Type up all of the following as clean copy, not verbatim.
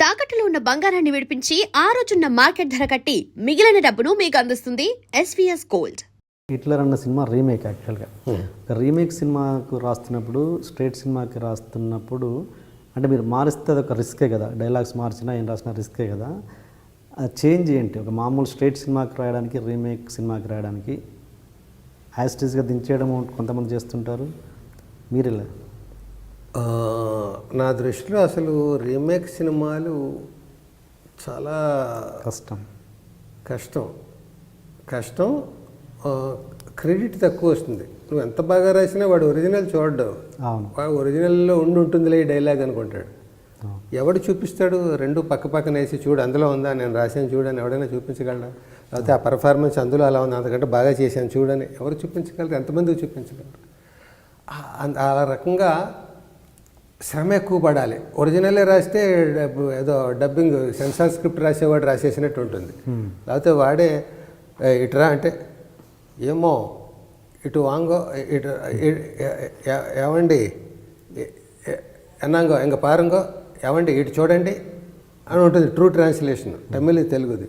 తాకట్టులో ఉన్న బంగారాన్ని విడిపించి ఆ రోజున్న మార్కెట్ ధర కట్టి మిగిలిన డబ్బును మీకు అందిస్తుంది ఎస్వీఎస్ గోల్డ్. హిట్లర్ అన్న సినిమా రీమేక్ యాక్చువల్గా. రీమేక్ సినిమాకు రాస్తున్నప్పుడు, స్ట్రేట్ సినిమాకి రాస్తున్నప్పుడు అంటే మీరు మారిస్తే అదొక రిస్కే కదా, డైలాగ్స్ మార్చినా ఏం రాసినా రిస్కే కదా. ఆ చేంజ్ ఏంటి? ఒక మామూలు స్ట్రేట్ సినిమాకి రాయడానికి, రీమేక్ సినిమాకి రాయడానికి యాస్టీస్గా దించేయడం కొంతమంది చేస్తుంటారు, మీరెలా? నా దృష్టిలో అసలు రీమేక్ సినిమాలు చాలా కష్టం. క్రెడిట్ తక్కువ వస్తుంది. నువ్వు ఎంత బాగా రాసినా వాడు ఒరిజినల్ చూడడం, వాడు ఒరిజినల్లో ఉంటుందిలే ఈ డైలాగ్ అనుకుంటాడు. ఎవడు చూపిస్తాడు? రెండు పక్కన వేసి చూడు అందులో ఉందా, నేను రాశాను చూడని ఎవడైనా చూపించగలరా? లేకపోతే ఆ పర్ఫార్మెన్స్ అందులో అలా ఉంది, అంతకంటే బాగా చేశాను చూడని ఎవరు చూపించగలరు? ఎంతమందికి చూపించగలరు? ఆ రకంగా శ్రమ ఎక్కువ పడాలి. ఒరిజినలే రాస్తే ఏదో డబ్బింగ్ సెన్సార్ స్క్రిప్ట్ రాసేవాడు రాసేసినట్టు ఉంటుంది. లేకపోతే వాడే ఇటురా అంటే ఏమో ఇటు వాంగో ఇటు ఏవండి ఎన్నాంగో ఎంగ పారంగో ఏవండి ఇటు చూడండి అని ఉంటుంది ట్రూ ట్రాన్స్లేషన్, తమిళ్ తెలుగుది.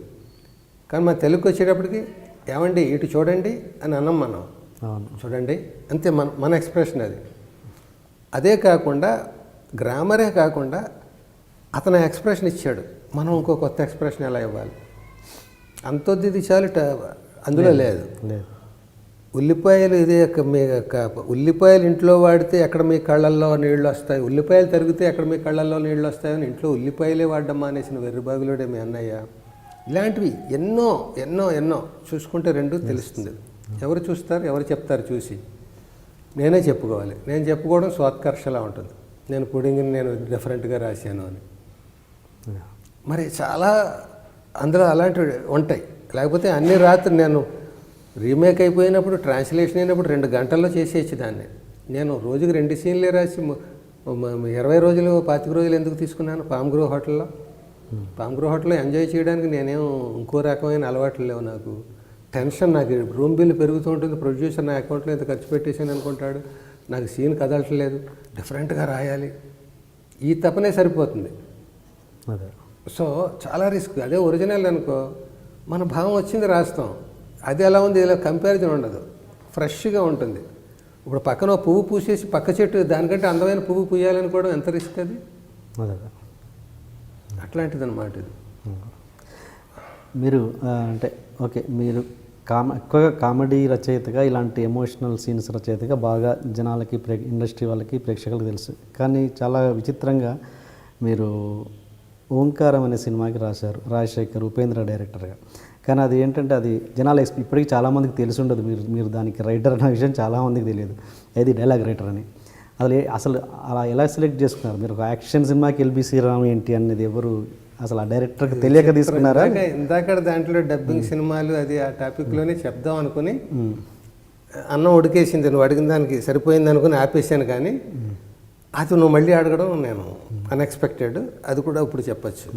కానీ మన తెలుగుకి వచ్చేటప్పటికి ఏవండి ఇటు చూడండి అని అన్నాం మనం, చూడండి అంతే మన ఎక్స్ప్రెషన్ అది. అదే కాకుండా గ్రామరే కాకుండా అతను ఎక్స్ప్రెషన్ ఇచ్చాడు, మనం ఇంకో కొత్త ఎక్స్ప్రెషన్ ఎలా ఇవ్వాలి? అంతొద్ది చాలు అందులో లేదు. ఉల్లిపాయలు ఇదే ఉల్లిపాయలు ఇంట్లో వాడితే ఎక్కడ మీ కళ్ళల్లో నీళ్ళు వస్తాయి, ఉల్లిపాయలు తరిగితే ఎక్కడ మీ కళ్ళల్లో నీళ్ళు వస్తాయని ఇంట్లో ఉల్లిపాయలే వాడడం మానేసిన వెర్రిబాగులోడే మీ అన్నయ్య. ఇలాంటివి ఎన్నో ఎన్నో ఎన్నో చూసుకుంటే రెండు తెలుస్తుంది. ఎవరు చూస్తారు, ఎవరు చెప్తారు? చూసి నేనే చెప్పుకోవాలి. నేను చెప్పుకోవడం స్వాత్కర్షలా ఉంటుంది, నేను పుడింగిని నేను డిఫరెంట్గా రాశాను అని. మరి చాలా అందులో అలాంటివి ఉంటాయి. లేకపోతే అన్ని రాత్రి నేను రీమేక్ అయిపోయినప్పుడు, ట్రాన్స్లేషన్ అయినప్పుడు 2 గంటల్లో చేసేయచ్చు దాన్ని. నేను రోజుకి 2 సీన్లే రాసి 20 రోజులు 25 రోజులు ఎందుకు తీసుకున్నాను? పామ్ గ్రో హోటల్లో ఎంజాయ్ చేయడానికి నేనేం ఇంకో రకమైన అలవాట్లు లేవు నాకు. టెన్షన్, నాకు రూమ్ బిల్లు పెరుగుతూ ఉంటుంది, ప్రొడ్యూసర్ నా అకౌంట్లో ఇంత ఖర్చు పెట్టేసాను అనుకుంటాడు, నాకు సీన్ కదలట్లేదు, డిఫరెంట్గా రాయాలి, ఈ తపనే సరిపోతుంది. సో చాలా రిస్క్. అదే ఒరిజినల్ అనుకో, మన భావం వచ్చింది రాస్తాం, అది ఎలా ఉంది ఇలా కంపారిజన్ ఉండదు, ఫ్రెష్గా ఉంటుంది. ఇప్పుడు పక్కన పువ్వు పూసేసి పక్క చెట్టు దానికంటే అందమైన పువ్వు పూయాలనుకోవడం ఎంత రిస్క్ అది. అట్లాంటిది అన్నమాట ఇది. మీరు అంటే ఓకే, మీరు ఎక్కువగా కామెడీ రచయితగా, ఇలాంటి ఎమోషనల్ సీన్స్ రచయితగా బాగా జనాలకి, ఇండస్ట్రీ వాళ్ళకి, ప్రేక్షకులకు తెలుసు. కానీ చాలా విచిత్రంగా మీరు ఓంకారం అనే సినిమాకి రాశారు, రాజశేఖర్ ఉపేంద్ర డైరెక్టర్గా. కానీ అది ఏంటంటే అది జనాలు ఇప్పటికీ చాలామందికి తెలిసి ఉండదు, మీరు దానికి రైటర్ అనే విషయం చాలామందికి తెలియదు, ఏది డైలాగ్ రైటర్ అని. అసలు అలా ఎలా సెలెక్ట్ చేసుకున్నారు మీరు? ఒక యాక్షన్ సినిమాకి ఎల్బి శ్రీరామ్ ఏంటి అనేది ఎవరు అసలు ఆ డైరెక్టర్కి తెలియక తీసుకున్నారా? ఇందాక దాంట్లో డబ్బింగ్ సినిమాలు అది ఆ టాపిక్లోనే చెప్దాం అనుకుని అన్నం ఉడికేసింది, నువ్వు అడిగిన దానికి సరిపోయింది అనుకుని ఆపేసాను. కానీ అది నువ్వు మళ్ళీ అడగడం నేను అన్ఎక్స్పెక్టెడ్, అది కూడా ఇప్పుడు చెప్పచ్చు.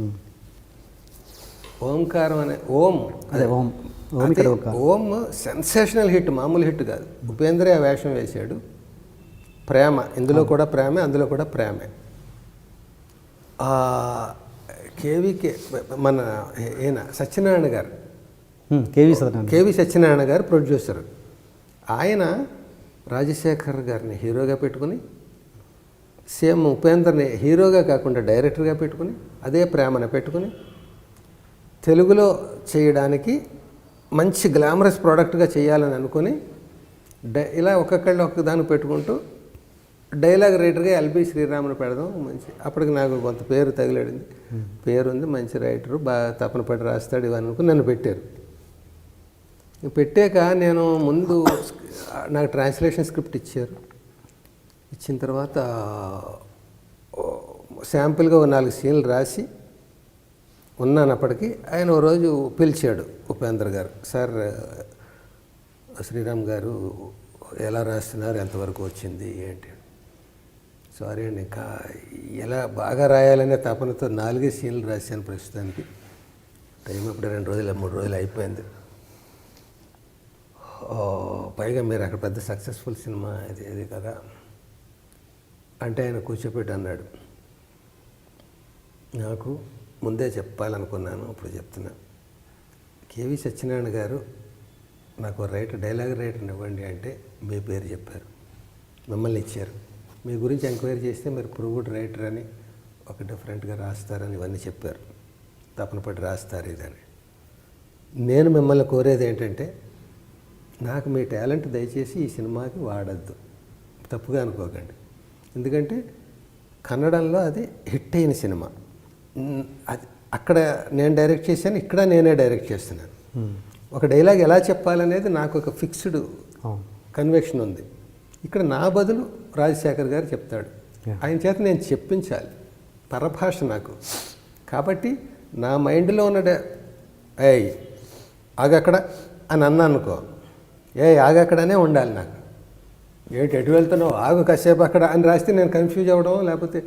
ఓంకారం అనే ఓం సెన్సేషనల్ హిట్, మామూలు హిట్ కాదు. ఉపేంద్ర ఆ వేషం వేశాడు, ప్రేమ ఇందులో కూడా ప్రేమే, అందులో కూడా ప్రేమే. కేవీకే మన ఈయన సత్యనారాయణ గారు, కేవీ సత్యనారాయణ గారు ప్రొడ్యూసర్. ఆయన రాజశేఖర్ గారిని హీరోగా పెట్టుకుని, సేమ్ ఉపేంద్రని హీరోగా కాకుండా డైరెక్టర్గా పెట్టుకుని, అదే ప్రేమను పెట్టుకుని తెలుగులో చేయడానికి మంచి గ్లామరస్ ప్రోడక్ట్గా చేయాలని అనుకుని ఇలా ఒక్కొక్కదాన్ని పెట్టుకుంటూ డైలాగ్ రైటర్గా ఎల్బి శ్రీరాముని పెడదాం మంచి. అప్పటికి నాకు కొంత పేరు తగిలాడింది, పేరుంది, మంచి రైటరు, బాగా తపన పడి రాస్తాడు ఇవన్నీ అనుకుని నన్ను పెట్టారు. పెట్టాక నేను ముందు నాకు ట్రాన్స్లేషన్ స్క్రిప్ట్ ఇచ్చారు. ఇచ్చిన తర్వాత శాంపుల్గా 4 సీన్లు రాసి ఉన్నాను. అప్పటికి ఆయన ఓ రోజు పిలిచాడు ఉపేంద్ర గారు, సార్ శ్రీరామ్ గారు ఎలా రాస్తున్నారు, ఎంతవరకు వచ్చింది ఏంటి? సారీ అండి, ఇంకా ఎలా బాగా రాయాలనే తపనతో 4 సీన్లు రాశాను ప్రస్తుతానికి. టైం అప్పుడు 2 రోజులు 3 రోజులు అయిపోయింది. పైగా మీరు అక్కడ పెద్ద సక్సెస్ఫుల్ సినిమా ఇది కదా అంటే ఆయన కూర్చోపెట్టి అన్నాడు, నాకు ముందే చెప్పాలనుకున్నాను, ఇప్పుడు చెప్తున్నా. కేవి సత్యనారాయణ గారు నాకు డైలాగ్ రైటర్ని ఇవ్వండి అంటే మీ పేరు చెప్పారు, మిమ్మల్ని ఇచ్చారు. మీ గురించి ఎంక్వైరీ చేస్తే మీరు ప్రూవ్డ్ రైటర్ అని, ఒక డిఫరెంట్గా రాస్తారని ఇవన్నీ చెప్పారు, తపన పడి రాస్తారు ఇదని. నేను మిమ్మల్ని కోరేది ఏంటంటే, నాకు మీ టాలెంట్ దయచేసి ఈ సినిమాకి వాడద్దు, తప్పుగా అనుకోకండి. ఎందుకంటే కన్నడంలో అది హిట్ అయిన సినిమా. అది అక్కడ నేను డైరెక్ట్ చేశాను, ఇక్కడ నేనే డైరెక్ట్ చేస్తున్నాను. ఒక డైలాగ్ ఎలా చెప్పాలనేది నాకు ఒక ఫిక్స్డ్ కన్వెక్షన్ ఉంది. ఇక్కడ నా బదులు రాజశేఖర్ గారు చెప్తాడు, ఆయన చేత నేను చెప్పించాలి. పరభాష నాకు కాబట్టి నా మైండ్లో ఉన్న ఏయ్ ఆగక్కడ అని అన్నా అనుకో, ఆగక్కడనే ఉండాలి నాకు. ఏంటి ఎటు వెళ్తున్నావు, ఆగు కాసేపు అక్కడ అని రాస్తే నేను కన్ఫ్యూజ్ అవ్వడం, లేకపోతే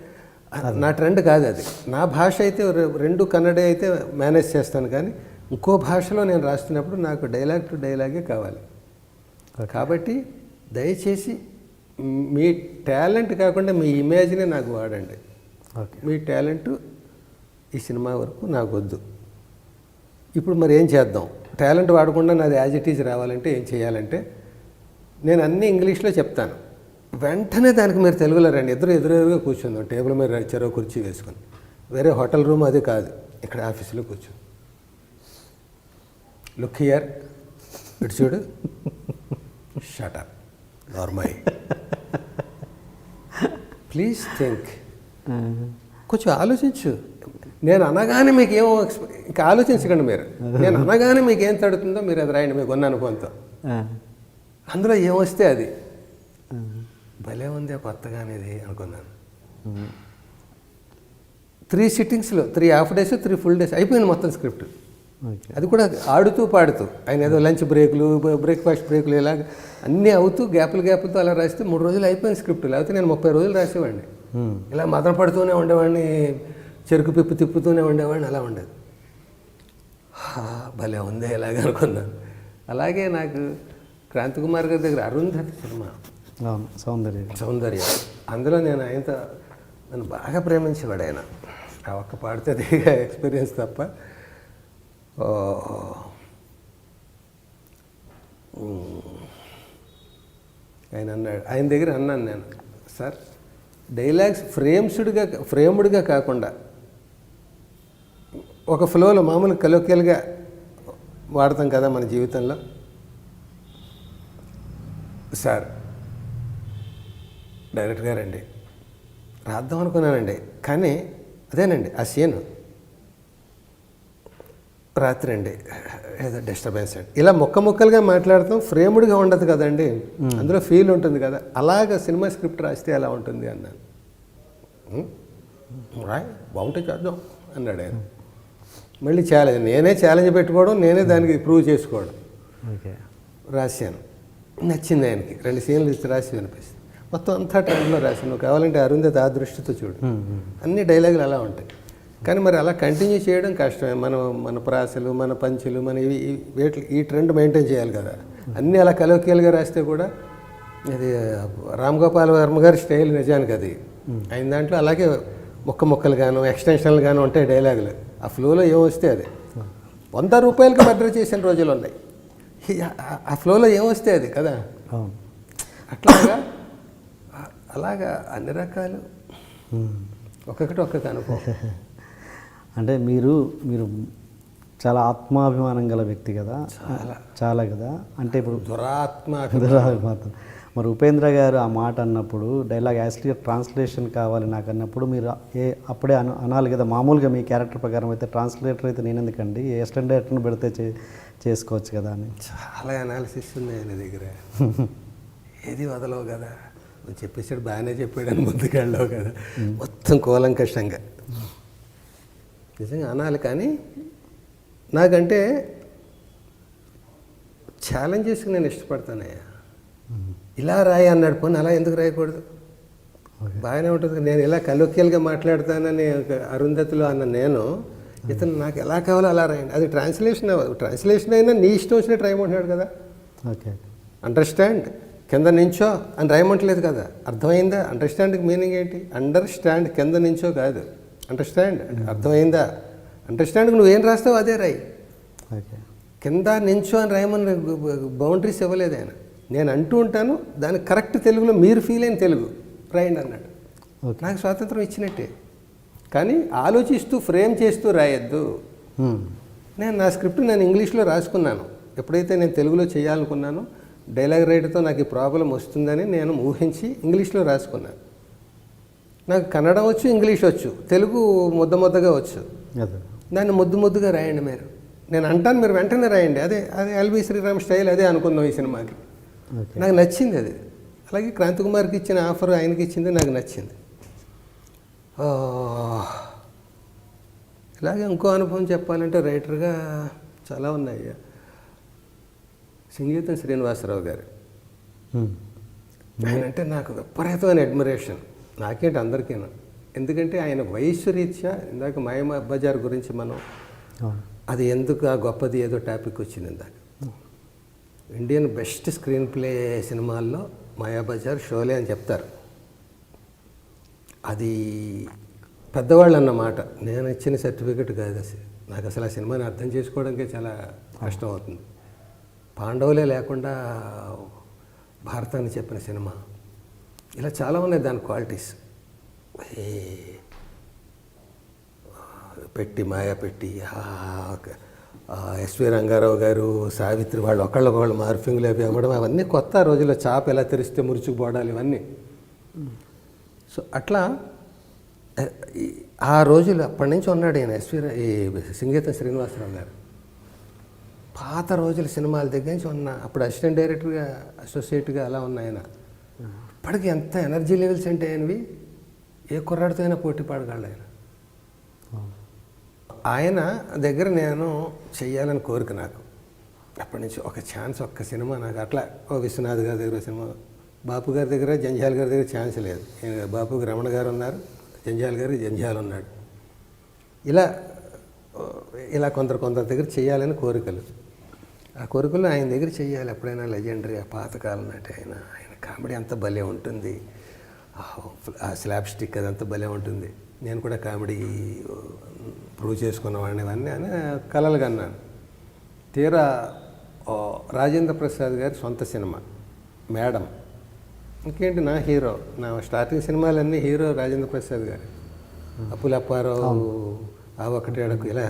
నా ట్రెండ్ కాదు అది. నా భాష అయితే రెండు కన్నడే అయితే మేనేజ్ చేస్తాను, కానీ ఇంకో భాషలో నేను రాస్తున్నప్పుడు నాకు డైలాగ్ టు డైలాగే కావాలి. కాబట్టి దయచేసి మీ టాలెంట్ కాకుండా మీ ఇమేజ్నే నాకు వాడండి. మీ టాలెంట్ ఈ సినిమా వరకు నాకు వద్దు. ఇప్పుడు మరి ఏం చేద్దాం? టాలెంట్ వాడకుండా నాది యాజ్ ఇట్ ఈజ్ రావాలంటే ఏం చేయాలంటే, నేను అన్నీ ఇంగ్లీష్లో చెప్తాను, వెంటనే దానికి మీరు తెలుగులో రండి. ఎదురుగా కూర్చుందాం, టేబుల్ మీద చెరో కుర్చీ వేసుకొని. వేరే హోటల్ రూమ్ అది కాదు, ఇక్కడ ఆఫీసులో కూర్చో. లుక్ హియర్, ఇటు చూడు, shut up normal, please think. కొంచెం ఆలోచించు. నేను అనగానే మీకు ఏమో ఇంకా ఆలోచించకండి మీరు. నేను అనగానే మీకు ఏం తడుతుందో మీరు అది రాయండి, మీకు ఉన్న అనుభవంతో. అందులో ఏమొస్తే అది భలే ఉంది కొత్తగా అనేది అనుకున్నాను. 3 సిట్టింగ్స్లో 3 హాఫ్ డేస్ 3 ఫుల్ డేస్ అయిపోయింది మొత్తం స్క్రిప్ట్. అది కూడా ఆడుతూ పాడుతూ, ఆయన ఏదో లంచ్ బ్రేకులు, బ్రేక్ఫాస్ట్ బ్రేకులు, ఇలాగ అన్నీ అవుతూ గ్యాపులతో అలా రాస్తే 3 రోజులు అయిపోయింది స్క్రిప్ట్. లేకపోతే నేను 30 రోజులు రాసేవాడిని. ఇలా మదన పడుతూనే ఉండేవాడిని, చెరుకు పిప్పు తిప్పుతూనే ఉండేవాడిని, అలా ఉండేది. భలే ఉంది ఇలాగ అనుకున్నాను. అలాగే నాకు క్రాంతికుమార్ గారి దగ్గర అరుంధతి సినిమా, సౌందర్య, అందులో నేను ఆయనతో నన్ను బాగా ప్రేమించేవాడు ఆయన. ఆ ఒక్క పాడితే అదిగా ఎక్స్పీరియన్స్ తప్ప. ఆయన దగ్గర అన్నాను నేను, సార్ డైలాగ్స్ ఫ్రేమ్డ్గా కాకుండా ఒక ఫ్లోలో మామూలు కలోకియల్గా వాడతాం కదా మన జీవితంలో. సార్ డైరెక్టర్ గారండి రాద్దాం అనుకున్నానండి, కానీ అదేనండి ఆ సీన్ రాత్రి అండి ఏదో డిస్టర్బెన్స్ అండి, ఇలా ముక్కలుగా మాట్లాడతాం. ఫ్రేమ్డ్గా ఉండదు కదండి, అందులో ఫీల్ ఉంటుంది కదా. అలాగ సినిమా స్క్రిప్ట్ రాస్తే ఎలా ఉంటుంది అన్నాను. బాగుంటే చేద్దాం అన్నాడు ఆయన. మళ్ళీ నేనే ఛాలెంజ్ పెట్టుకోవడం, నేనే దానికి ప్రూవ్ చేసుకోవడం. రాశాను, నచ్చింది ఆయనకి. 2 సీన్లు ఇచ్చి రాసి వినిపిస్తుంది. మొత్తం అంతా ట్రెండ్లో రాశాను. నువ్వు కావాలంటే అరుంధతి ఆ దృష్టితో చూడు, అన్ని డైలాగులు అలా ఉంటాయి. కానీ మరి అలా కంటిన్యూ చేయడం కష్టమే. మన ప్రాసలు, మన పంచులు, మన ఈ ట్రెండ్ మెయింటైన్ చేయాలి కదా. అన్నీ అలా కలోకియల్గా రాస్తే కూడా అది రామ్ గోపాల్ వర్మ గారి స్టైల్ నిజానికి అది. ఆయన దాంట్లో అలాగే ముక్కలు గాను ఎక్స్టెన్షన్లు గాను ఉంటాయి డైలాగులు. ఆ ఫ్లోలో ఏమొస్తే అది 100 రూపాయలకి మర్డర్ చేసిన రోజులు ఉన్నాయి. ఆ ఫ్లోలో ఏమొస్తే అది కదా. అలాగా అన్ని రకాలు ఒక్కొక్కటి అనుభవం. అంటే మీరు చాలా ఆత్మాభిమానం గల వ్యక్తి కదా, చాలా కదా. అంటే ఇప్పుడు దురాత్మాభిమానం. మరి ఉపేంద్ర గారు ఆ మాట అన్నప్పుడు, డైలాగ్ యాక్చువల్గా ట్రాన్స్లేషన్ కావాలి నాకు అన్నప్పుడు, మీరు అప్పుడే అనాలి కదా. మామూలుగా మీ క్యారెక్టర్ ప్రకారం అయితే ట్రాన్స్లేటర్ అయితే నేను ఎందుకండి, అసిస్టెంట్ డైరెక్టర్ని పెడితే చేసుకోవచ్చు కదా అని. చాలా అనాలిసిస్ ఉంది ఆయన దగ్గర. ఏది వదలవు కదా, నువ్వు చెప్పేసాడు బాగానే చెప్పాడు అని ముందుకెళ్ళవు కదా, మొత్తం కూలంకషంగా నిజంగా అనాలి. కానీ నాకంటే ఛాలెంజెస్కి నేను ఇష్టపడతానయ్యా. ఇలా రాయి అన్నాడు, పోనీ అలా ఎందుకు రాయకూడదు, బాగానే ఉంటుంది. నేను ఇలా కలోకియల్గా మాట్లాడతానని అరుంధతిలో అన్న నేను, ఇతను నాకు ఎలా కావాలో అలా రాయండి. అది ట్రాన్స్లేషన్ అయినా నీ ఇష్టం వచ్చినట్టు రాయమంటున్నాడు కదా. ఓకే, అండర్స్టాండ్ కింద నించో అని రాయమంటలేదు కదా. అర్థమైందా? అండర్స్టాండ్కి మీనింగ్ ఏంటి? అండర్స్టాండ్ కింద నించో కాదు, అండర్స్టాండ్ అర్థమైందా అండర్స్టాండింగ్ నువ్వేం రాస్తావు అదే రాయి, ఓకే. కింద నించో అని రాయమని బౌండరీస్ ఇవ్వలేదు ఆయన. నేను అంటూ ఉంటాను, దానికి కరెక్ట్ తెలుగులో మీరు ఫీల్ అయిన తెలుగు రాయండి అన్నాడు. ఓకే. నాకు స్వాతంత్రం ఇచ్చినట్టే, కానీ ఆలోచిస్తూ ఫ్రేమ్ చేస్తూ రాయొద్దు. నేను నా స్క్రిప్ట్ నేను ఇంగ్లీష్లో రాసుకున్నాను. ఎప్పుడైతే నేను తెలుగులో చేయాలనుకున్నానో డైలాగ్ రైటర్తో నాకు ఈ ప్రాబ్లం వస్తుందని నేను ఊహించి ఇంగ్లీష్లో రాసుకున్నాను. నాకు కన్నడ వచ్చు, ఇంగ్లీష్ వచ్చు, తెలుగు ముద్దగా వచ్చు. అదే. దాన్ని ముద్దుగా రాయండి మీరు. నేను అంటాను, మీరు వెంటనే రాయండి. అదే ఎల్బి శ్రీరామ్ స్టైల్, అదే అనుకుందాం ఈ సినిమాకి. ఓకే. నాకు నచ్చింది అది. అలాగే క్రాంతి కుమార్కి ఇచ్చిన ఆఫర్ ఆయనకి ఇచ్చింది నాకు నచ్చింది. ఇలాగే ఇంకో అనుభవం చెప్పాలంటే రైటర్గా చాలా ఉన్నాయి. సంగీతం శ్రీనివాసరావు గారు, ఆయన అంటే నాకు విపరీతమైన అడ్మిరేషన్. నాకేంటి అందరికీనా, ఎందుకంటే ఆయన వయస్సు రీత్యా, ఇందాక మాయాబజార్ గురించి మనం అది ఎందుకు ఆ గొప్పది ఏదో టాపిక్ వచ్చింది ఇందాక. ఇండియన్ బెస్ట్ స్క్రీన్ ప్లే సినిమాల్లో మాయాబజార్, షోలే అని చెప్తారు. అది పెద్దవాళ్ళు అన్నమాట, నేను ఇచ్చిన సర్టిఫికెట్ కాదు అసలు. నాకు అసలు ఆ సినిమాని అర్థం చేసుకోవడానికే చాలా కష్టం అవుతుంది. పాండవులే లేకుండా భారతాన్ని చెప్పిన సినిమా, ఇలా చాలా ఉన్నాయి దాని క్వాలిటీస్. పెట్టి మాయా పెట్టి, ఎస్వి రంగారావు గారు, సావిత్రి వాళ్ళు ఒకళ్ళొకళ్ళు మార్ఫింగ్లు అవి అవ్వడం, అవన్నీ కొత్త రోజుల్లో. చాప ఎలా తెరిస్తే మురుచుకుపోవడాలు ఇవన్నీ. సో అట్లా ఆ రోజులు అప్పటి నుంచి ఉన్నాడు ఈయన ఈ సంగీతం శ్రీనివాసరావు గారు. పాత రోజుల సినిమాల దగ్గర నుంచి ఉన్న, అప్పుడు అసిస్టెంట్ డైరెక్టర్గా, అసోసియేట్గా అలా ఉన్న ఆయన. ఇప్పటికి ఎంత ఎనర్జీ లెవెల్స్ అంటే ఆయనవి, ఏ కుర్రాడితో అయినా పోటీ పడగలడు ఆయన. ఆయన దగ్గర నేను చెయ్యాలని కోరిక నాకు అప్పటి నుంచి. ఒక ఛాన్స్, ఒక్క సినిమా నాకు అట్లా. విశ్వనాథ్ గారి దగ్గర సినిమా, బాపు గారి దగ్గర, జంజాల్ గారి దగ్గర ఛాన్స్ లేదు. బాపుకి రమణ గారు ఉన్నారు, జంజాల్ గారు జంజాల్ ఉన్నాడు. ఇలా కొందరు దగ్గర చేయాలని కోరికలు. ఆ కోరికలు ఆయన దగ్గర చేయాలి ఎప్పుడైనా. లెజెండరీ, ఆ పాతకాలం నాటి ఆయన కామెడీ అంతా భలే ఉంటుంది. ఆ స్లాబ్ స్టిక్ అదంతా భలే ఉంటుంది. నేను కూడా కామెడీ ప్రూవ్ చేసుకున్నవాడిని ఇవన్నీ అని కలలుగా అన్నాను. తీరా రాజేంద్ర ప్రసాద్ గారి సొంత సినిమా మేడం, ఇంకేంటి నా హీరో, నా స్టార్టింగ్ సినిమాలన్నీ హీరో రాజేంద్ర ప్రసాద్ గారు. అప్పులప్పారావు, ఆ ఒకటి అడకు, ఇలా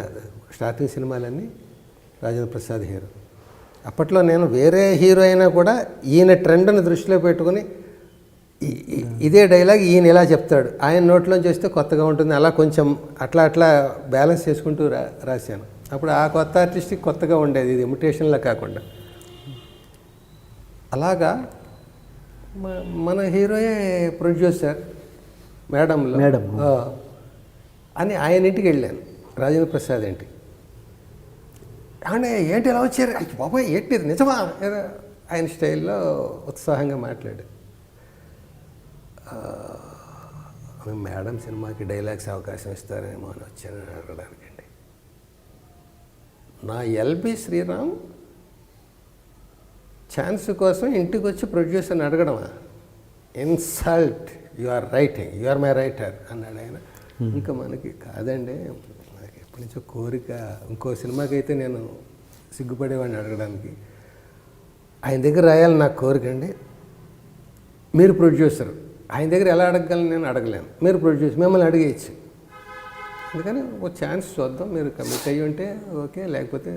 స్టార్టింగ్ సినిమాలన్నీ రాజేంద్ర ప్రసాద్ హీరో. అప్పట్లో నేను వేరే హీరో అయినా కూడా ఈయన ట్రెండ్ని దృష్టిలో పెట్టుకుని ఇదే డైలాగ్ ఈయన ఇలా చెప్తాడు, ఆయన నోట్లోంచి వస్తే కొత్తగా ఉంటుంది, అలా కొంచెం అట్లా బ్యాలెన్స్ చేసుకుంటూ రాశాను. అప్పుడు ఆ కొత్త ఆర్టిస్ట్కి కొత్తగా ఉండేది, ఇది ఇమిటేషన్లా కాకుండా. అలాగా మన హీరోయే ప్రొడ్యూసర్ మేడంలో అని ఆయన ఇంటికి వెళ్ళాను, రాజేంద్ర ప్రసాద్ ఇంటికి. అంటే ఏంటి ఎలా వచ్చారు, బాబాయ్ ఏంటి నిజమా, ఆయన స్టైల్లో ఉత్సాహంగా మాట్లాడాడు. మేడం సినిమాకి డైలాగ్స్ అవకాశం ఇస్తారేమో అని వచ్చాను అడగడానికండి. నా ఎల్బి శ్రీరామ్ ఛాన్స్ కోసం ఇంటికి వచ్చి ప్రొడ్యూసర్ని అడగడమా? Insult, you are writing, you are my writer అన్నాడు ఆయన. ఇంకా మనకి కాదండి, నాకు ఎప్పటి నుంచో కోరిక. ఇంకో సినిమాకి అయితే నేను సిగ్గుపడేవాడిని అడగడానికి. ఆయన దగ్గర రాయాలని నాకు కోరిక అండి. మీరు ప్రొడ్యూసర్, ఆయన దగ్గర ఎలా అడగగలను, నేను అడగలేను. మీరు ప్రొడ్యూసర్, మిమ్మల్ని అడిగేయచ్చు. అందుకని ఒక ఛాన్స్ చూద్దాం, మీరు కమిట్ అయ్యి ఉంటే ఓకే, లేకపోతే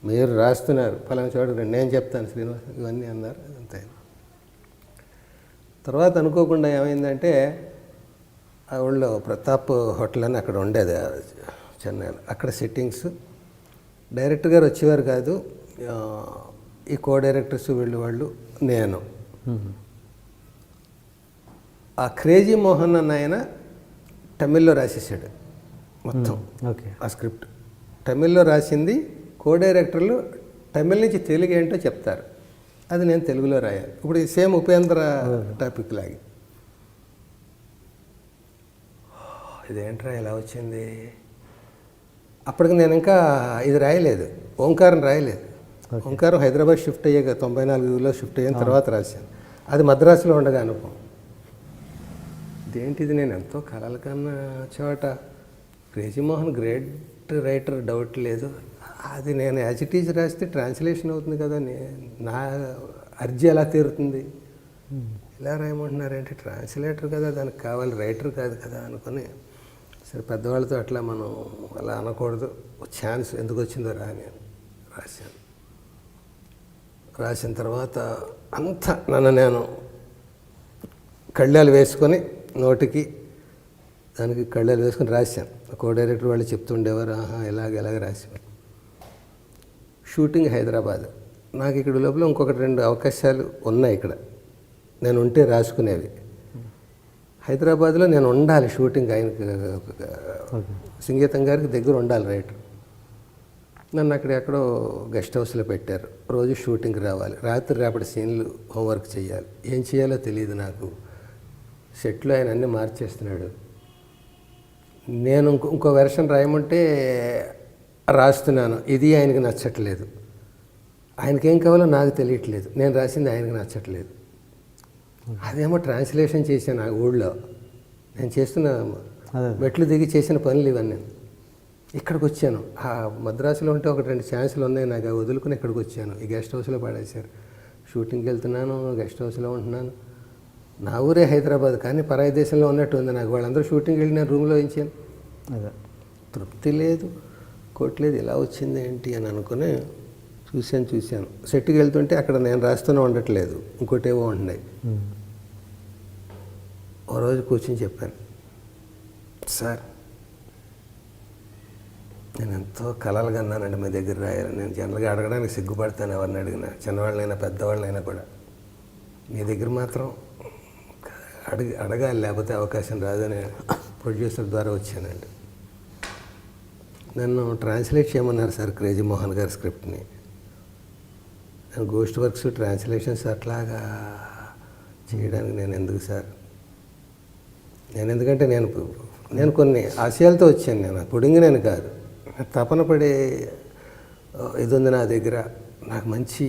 మీరు రాస్తున్నారు ఫలానా చోట రండి, నేను చెప్తాను శ్రీనివాస్, ఇవన్నీ అన్నారు. అంతే. తర్వాత అనుకోకుండా ఏమైందంటే, ఆ ఊళ్ళో ప్రతాప్ హోటల్ అని అక్కడ ఉండేది చెన్నైలో. అక్కడ సిట్టింగ్స్, డైరెక్టర్ గారు వచ్చేవారు కాదు, ఈ కో డైరెక్టర్స్ వాళ్ళు నేను. ఆ క్రేజీ మోహన్ అన్న ఆయన తమిళ్లో రాసేసాడు మొత్తం. ఓకే. ఆ స్క్రిప్ట్ తమిళ్లో రాసింది, కో డైరెక్టర్లు తమిళ్ నుంచి తెలుగు ఏంటో చెప్తారు, అది నేను తెలుగులో రాయాలి. ఇప్పుడు సేమ్ ఉపేంద్ర టాపిక్ లాగి. ఇదేంట్రా ఇలా వచ్చింది. అప్పటికి నేను ఇంకా ఇది రాయలేదు, ఓంకారం రాయలేదు. ఓంకారం హైదరాబాద్ షిఫ్ట్ అయ్యాక 94లో షిఫ్ట్ అయిన తర్వాత రాశాను. అది మద్రాసులో ఉండగా అనుభవం. ఇదేంటిది, నేను ఎంతో కలల కన్నా చోట crazy Mohan great writer doubt లేదు. అది నేను యాజ్ ఇట్ ఈజ్ రాస్తే ట్రాన్స్లేషన్ అవుతుంది కదా, నా అర్జీ ఎలా తీరుతుంది, ఇలా రాయమంటున్నారంటే ట్రాన్స్లేటర్ కదా, దానికి కావాలి, రైటర్ కాదు కదా అనుకుని, సరే పెద్దవాళ్ళతో అట్లా మనం అలా అనకూడదు, ఛాన్స్ ఎందుకు వచ్చిందో రా అని రాశాను. రాసిన తర్వాత అంతా నన్ను నేను కళ్ళాలు వేసుకొని నోటికి దానికి కళ్ళాలు వేసుకొని రాశాను. కో డైరెక్టర్ వాళ్ళు చెప్తుండేవారు, ఆహా ఇలాగ రాసేవారు. షూటింగ్ హైదరాబాద్. నాకు ఇక్కడ లోపల ఇంకొకటి 2 అవకాశాలు ఉన్నాయి ఇక్కడ, నేను ఉంటే రాసుకునేవి. హైదరాబాద్లో నేను ఉండాలి, షూటింగ్ ఆయనకి సంగీతం గారికి దగ్గర ఉండాలి రైటర్. నన్ను అక్కడ ఎక్కడో గెస్ట్ హౌస్లో పెట్టారు. రోజు షూటింగ్కి రావాలి, రాత్రి రేపటి సీన్లు హోంవర్క్ చేయాలి. ఏం చేయాలో తెలియదు నాకు. సెట్లో ఆయన అన్నీ మార్చేస్తున్నాడు. నేను ఇంకో వెర్షన్ రాయమంటే రాస్తున్నాను, ఇది ఆయనకి నచ్చట్లేదు. ఆయనకేం కావాలో నాకు తెలియట్లేదు, నేను రాసింది ఆయనకి నచ్చట్లేదు. అదేమో ట్రాన్స్లేషన్ చేశాను ఆ ఊళ్ళో, నేను చేస్తున్న మెట్లు దిగి చేసిన పనులు ఇవన్నీ. ఇక్కడికి వచ్చాను, ఆ మద్రాసులో ఉంటే 1-2 ఛాన్సులు ఉన్నాయి నాకు, అవి వదులుకుని ఇక్కడికి వచ్చాను. ఈ గెస్ట్ హౌస్లో పడేశారు. షూటింగ్కి వెళ్తున్నాను, గెస్ట్ హౌస్లో ఉంటున్నాను. నా ఊరే హైదరాబాద్, కానీ పరాయి దేశంలో ఉన్నట్టు ఉంది నాకు. వాళ్ళందరూ షూటింగ్కి వెళ్ళి నేను రూమ్లో ఇచ్చాను. అదే తృప్తి లేదు, కొట్టలేదు, ఇలా వచ్చింది ఏంటి అని అనుకుని చూశాను. సెట్కి వెళ్తుంటే అక్కడ నేను రాస్తూనే ఉండట్లేదు, ఇంకోటేవో ఉంటున్నాయి. ఓ రోజు కూర్చొని చెప్పాను, సార్ నేను ఎంతో కలలు కన్నానండి మీ దగ్గర రాయాలని. నేను జనరల్గా అడగడానికి సిగ్గుపడతాను ఎవరిని అడిగినా, చిన్నవాళ్ళైనా పెద్దవాళ్ళైనా కూడా. మీ దగ్గర మాత్రం అడగాలి, లేకపోతే అవకాశం రాదని ప్రొడ్యూసర్ ద్వారా వచ్చానండి. నన్ను ట్రాన్స్లేట్ చేయమన్నారు సార్ క్రేజీ మోహన్ గారి స్క్రిప్ట్ని. నేను గోస్ట్ వర్క్స్ ట్రాన్స్లేషన్స్ అట్లాగా చేయడానికి నేను ఎందుకు సార్, ఎందుకంటే నేను కొన్ని ఆశయాలతో వచ్చాను. నేను పుడింగి నేను కాదు, తపన పడే ఇది ఉంది నా దగ్గర. నాకు మంచి